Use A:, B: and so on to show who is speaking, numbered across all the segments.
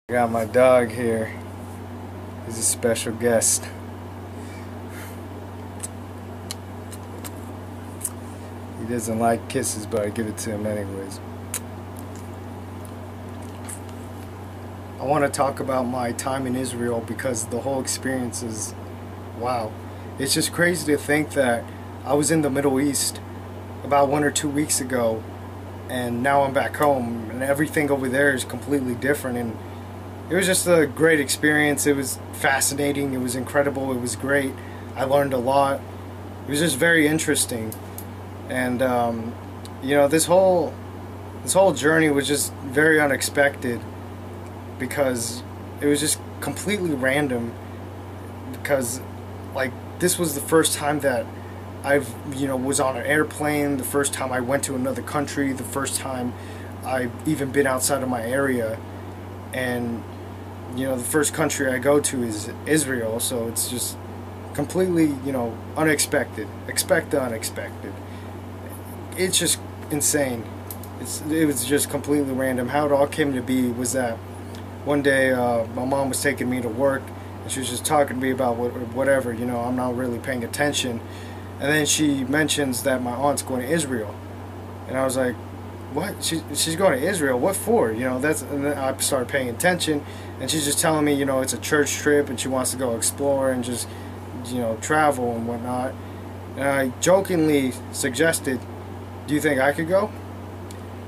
A: I got my dog here. He's a special guest. He doesn't like kisses, but I give it to him anyways. I want to talk about my time in Israel because the whole experience is wow. It's just crazy to think that I was in the Middle East about 1 or 2 weeks ago, and now I'm back home, and everything over there is completely different. And it was just a great experience. It was fascinating. It was incredible. It was great. I learned a lot. It was just very interesting. And this whole journey was just very unexpected because it was just completely random. Because like this was the first time that I've was on an airplane. The first time I went to another country. The first time I've even been outside of my area. And the first country I go to is Israel, so it's just completely, unexpected. Expect the unexpected. It's just insane. It was just completely random. How it all came to be was that one day my mom was taking me to work, and she was just talking to me about whatever, I'm not really paying attention. And then she mentions that my aunt's going to Israel. And I was like, what? She's going to Israel? What for? And then I started paying attention, and she's just telling me, it's a church trip, and she wants to go explore and just, travel and whatnot. And I jokingly suggested, do you think I could go?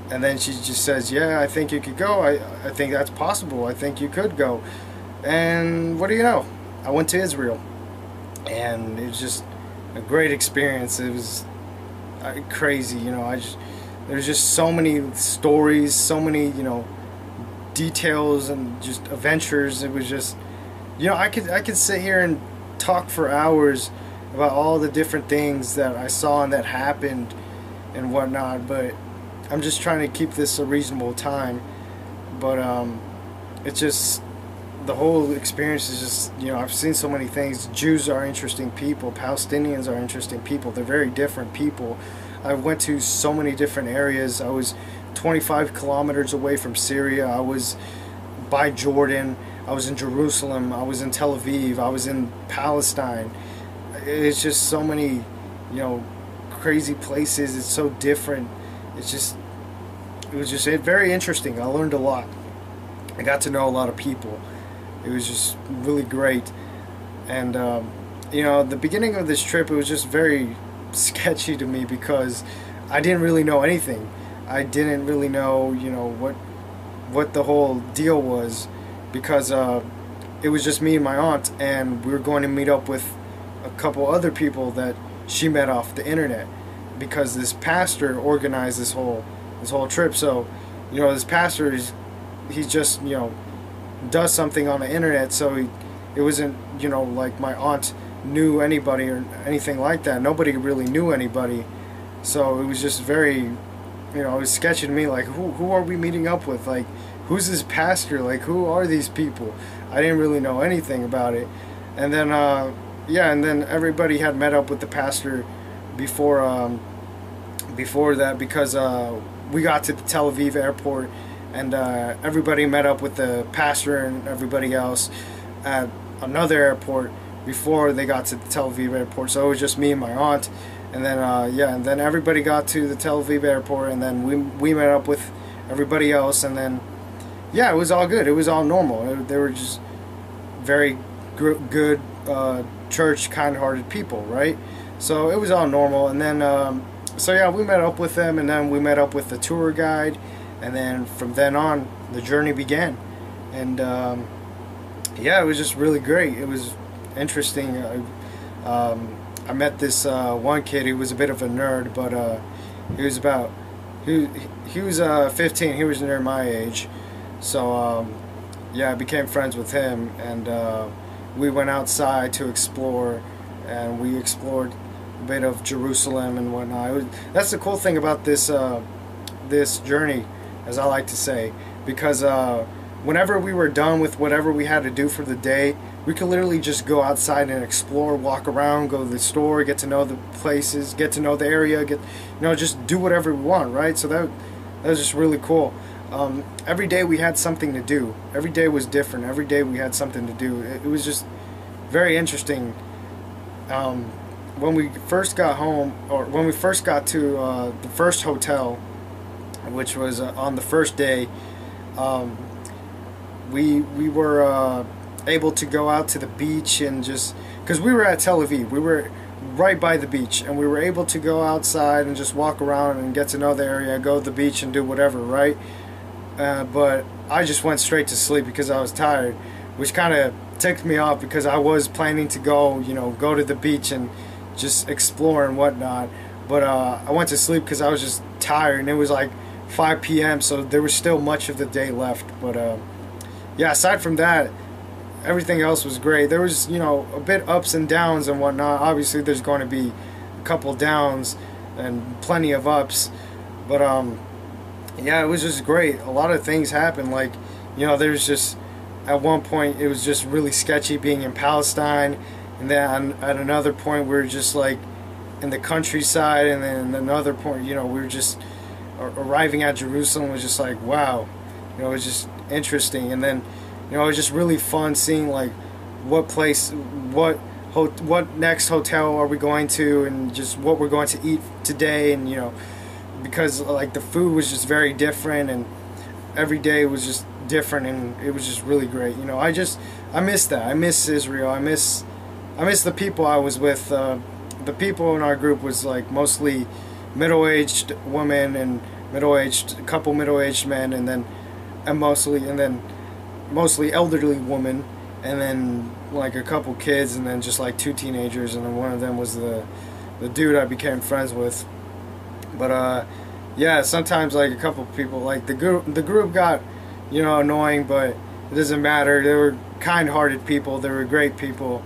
A: And then she just says, yeah, I think you could go. I think that's possible. I think you could go. And what do you know? I went to Israel, and it was just a great experience. It was crazy, there's just so many stories, so many, details and just adventures. It was just, I could sit here and talk for hours about all the different things that I saw and that happened and whatnot, but I'm just trying to keep this a reasonable time. But it's just, the whole experience is just, I've seen so many things. Jews are interesting people. Palestinians are interesting people. They're very different people. I went to so many different areas. I was 25 kilometers away from Syria. I was by Jordan. I was in Jerusalem. I was in Tel Aviv. I was in Palestine. It's just so many, crazy places. It's so different. It was just very interesting. I learned a lot. I got to know a lot of people. It was just really great. And, the beginning of this trip, it was just very sketchy to me because I didn't really know anything. I didn't really know, what the whole deal was, because it was just me and my aunt, and we were going to meet up with a couple other people that she met off the internet, because this pastor organized this whole trip. So, this pastor he's just, does something on the internet, so it wasn't, like my aunt knew anybody or anything like that. Nobody really knew anybody, so it was just very, it was sketchy to me. Like, who are we meeting up with? Like, who's this pastor? Like, who are these people? I didn't really know anything about it. And then and then everybody had met up with the pastor before that, because we got to the Tel Aviv airport, and everybody met up with the pastor and everybody else at another airport before they got to the Tel Aviv airport. So it was just me and my aunt, and then and then everybody got to the Tel Aviv airport, and then we met up with everybody else, and then it was all good. It was all normal. They were just very good church, kind-hearted people, right? So it was all normal. And then we met up with them, and then we met up with the tour guide, and then from then on the journey began. And it was just really great. It was interesting. I met this one kid. He was a bit of a nerd, but he was 15. He was near my age, so I became friends with him, and we went outside to explore, and we explored a bit of Jerusalem and whatnot. That's the cool thing about this journey, as I like to say, because whenever we were done with whatever we had to do for the day, we could literally just go outside and explore, walk around, go to the store, get to know the places, get to know the area, just do whatever we want, right? So that was just really cool. every day we had something to do. Every day was different. Every day we had something to do. It was just very interesting. Um, when we first got home, or when we first got to the first hotel, which was on the first day, um, we were able to go out to the beach and just because we were at Tel Aviv, we were right by the beach, and we were able to go outside and just walk around and get to know the area, go to the beach and do whatever, right? But I just went straight to sleep because I was tired, which kind of ticked me off because I was planning to go, go to the beach and just explore and whatnot. But I went to sleep because I was just tired, and it was like 5 p.m., so there was still much of the day left. But yeah, aside from that, everything else was great. There was, a bit ups and downs and whatnot. Obviously, there's going to be a couple downs and plenty of ups. But yeah, it was just great. A lot of things happened. Like, there's just at one point it was just really sketchy being in Palestine, and then at another point we were just like in the countryside, and then another point, we were just arriving at Jerusalem was just like, wow, it was just interesting. And then it was just really fun seeing like what place, what next hotel are we going to, and just what we're going to eat today. And because like the food was just very different, and every day was just different, and it was just really great. I miss that. I miss Israel. I miss the people I was with. The people in our group was like mostly middle-aged women and couple middle-aged men, and then mostly elderly women, and then like a couple kids, and then just like 2 teenagers, and then one of them was the dude I became friends with. But yeah, sometimes like a couple people, like the group got annoying, but it doesn't matter. They were kind-hearted people. They were great people.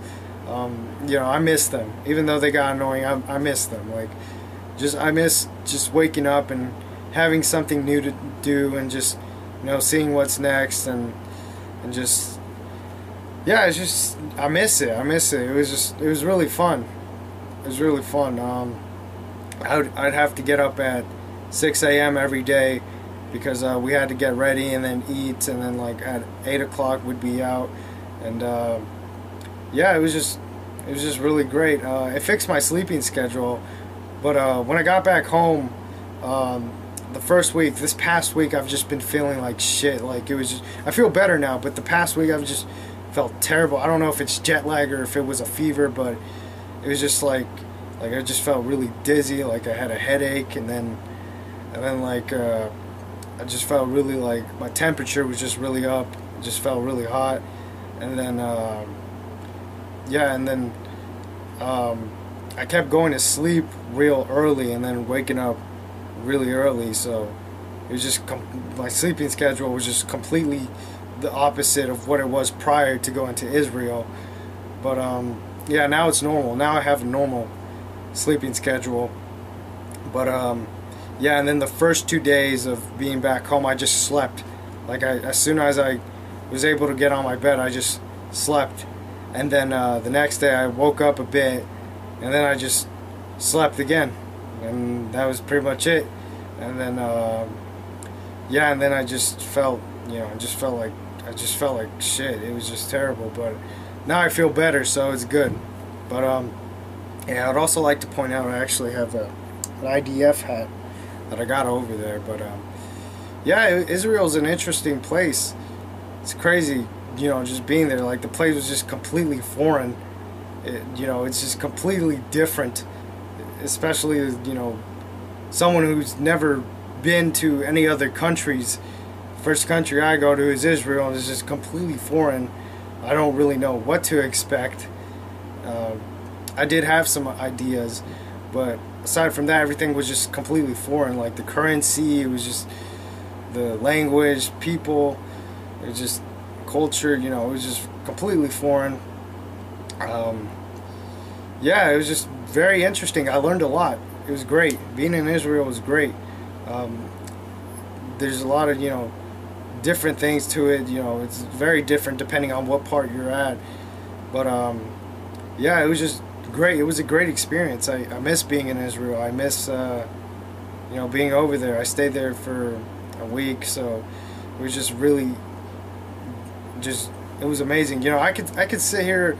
A: I miss them, even though they got annoying. I miss them. Like, I miss just waking up and having something new to do, and just seeing what's next, and just, yeah, it's just, I miss it. It was really fun. It was really fun. I'd have to get up at 6 a.m. every day because we had to get ready and then eat, and then like at 8 o'clock we'd be out, and yeah, it was just really great. It fixed my sleeping schedule, but when I got back home, this past week, I've just been feeling like shit. Like, it was just, I feel better now, but the past week I've just felt terrible. I don't know if it's jet lag or if it was a fever, but it was just like I just felt really dizzy. Like I had a headache, and then like I just felt really like my temperature was just really up. It just felt really hot, and then yeah, and then I kept going to sleep real early and then waking up really early, so it was just my sleeping schedule was just completely the opposite of what it was prior to going to Israel. But yeah, now it's normal. Now I have a normal sleeping schedule. But yeah, and then the first 2 days of being back home, I just slept. Like, as soon as I was able to get on my bed, I just slept. And then the next day I woke up a bit, and then I just slept again, and that was pretty much it. And then yeah, and then I just felt, I just felt like shit. It was just terrible, but now I feel better, so it's good. But yeah, I'd also like to point out I actually have an IDF hat that I got over there. But yeah, Israel's an interesting place. It's crazy, just being there. Like, the place was just completely foreign. It's just completely different, especially someone who's never been to any other countries. First country I go to is Israel, and it's just completely foreign. I don't really know what to expect. I did have some ideas, but aside from that, everything was just completely foreign. Like the currency, it was just the language, people, it was just culture, it was just completely foreign. Yeah, it was just very interesting. I learned a lot. It was great. Being in Israel was great. There's a lot of, different things to it. It's very different depending on what part you're at. But yeah, it was just great. It was a great experience. I miss being in Israel. I miss being over there. I stayed there for a week. So it was just really, just it was amazing. You know, I could sit here,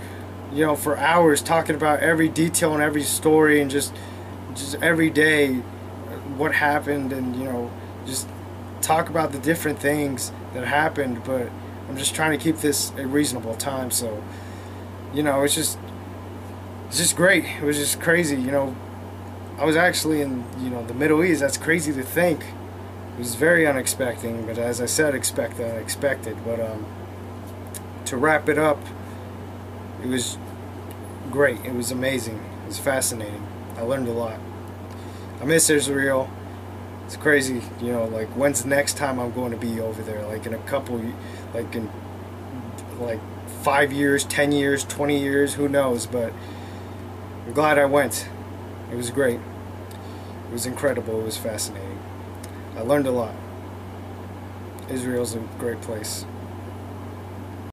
A: you know, for hours talking about every detail and every story and just every day what happened, and you know, just talk about the different things that happened. But I'm just trying to keep this a reasonable time. So you know, it's just great. It was just crazy. You know, I was actually in, you know, the Middle East. That's crazy to think. It was very unexpected, but as I said, expect the unexpected. But to wrap it up, it was great. It was amazing. It was fascinating. I learned a lot. I miss Israel. It's crazy, you know, like when's the next time I'm going to be over there? Like in a couple, like in like 5 years, 10 years, 20 years, who knows? But I'm glad I went. It was great. It was incredible. It was fascinating. I learned a lot. Israel's a great place.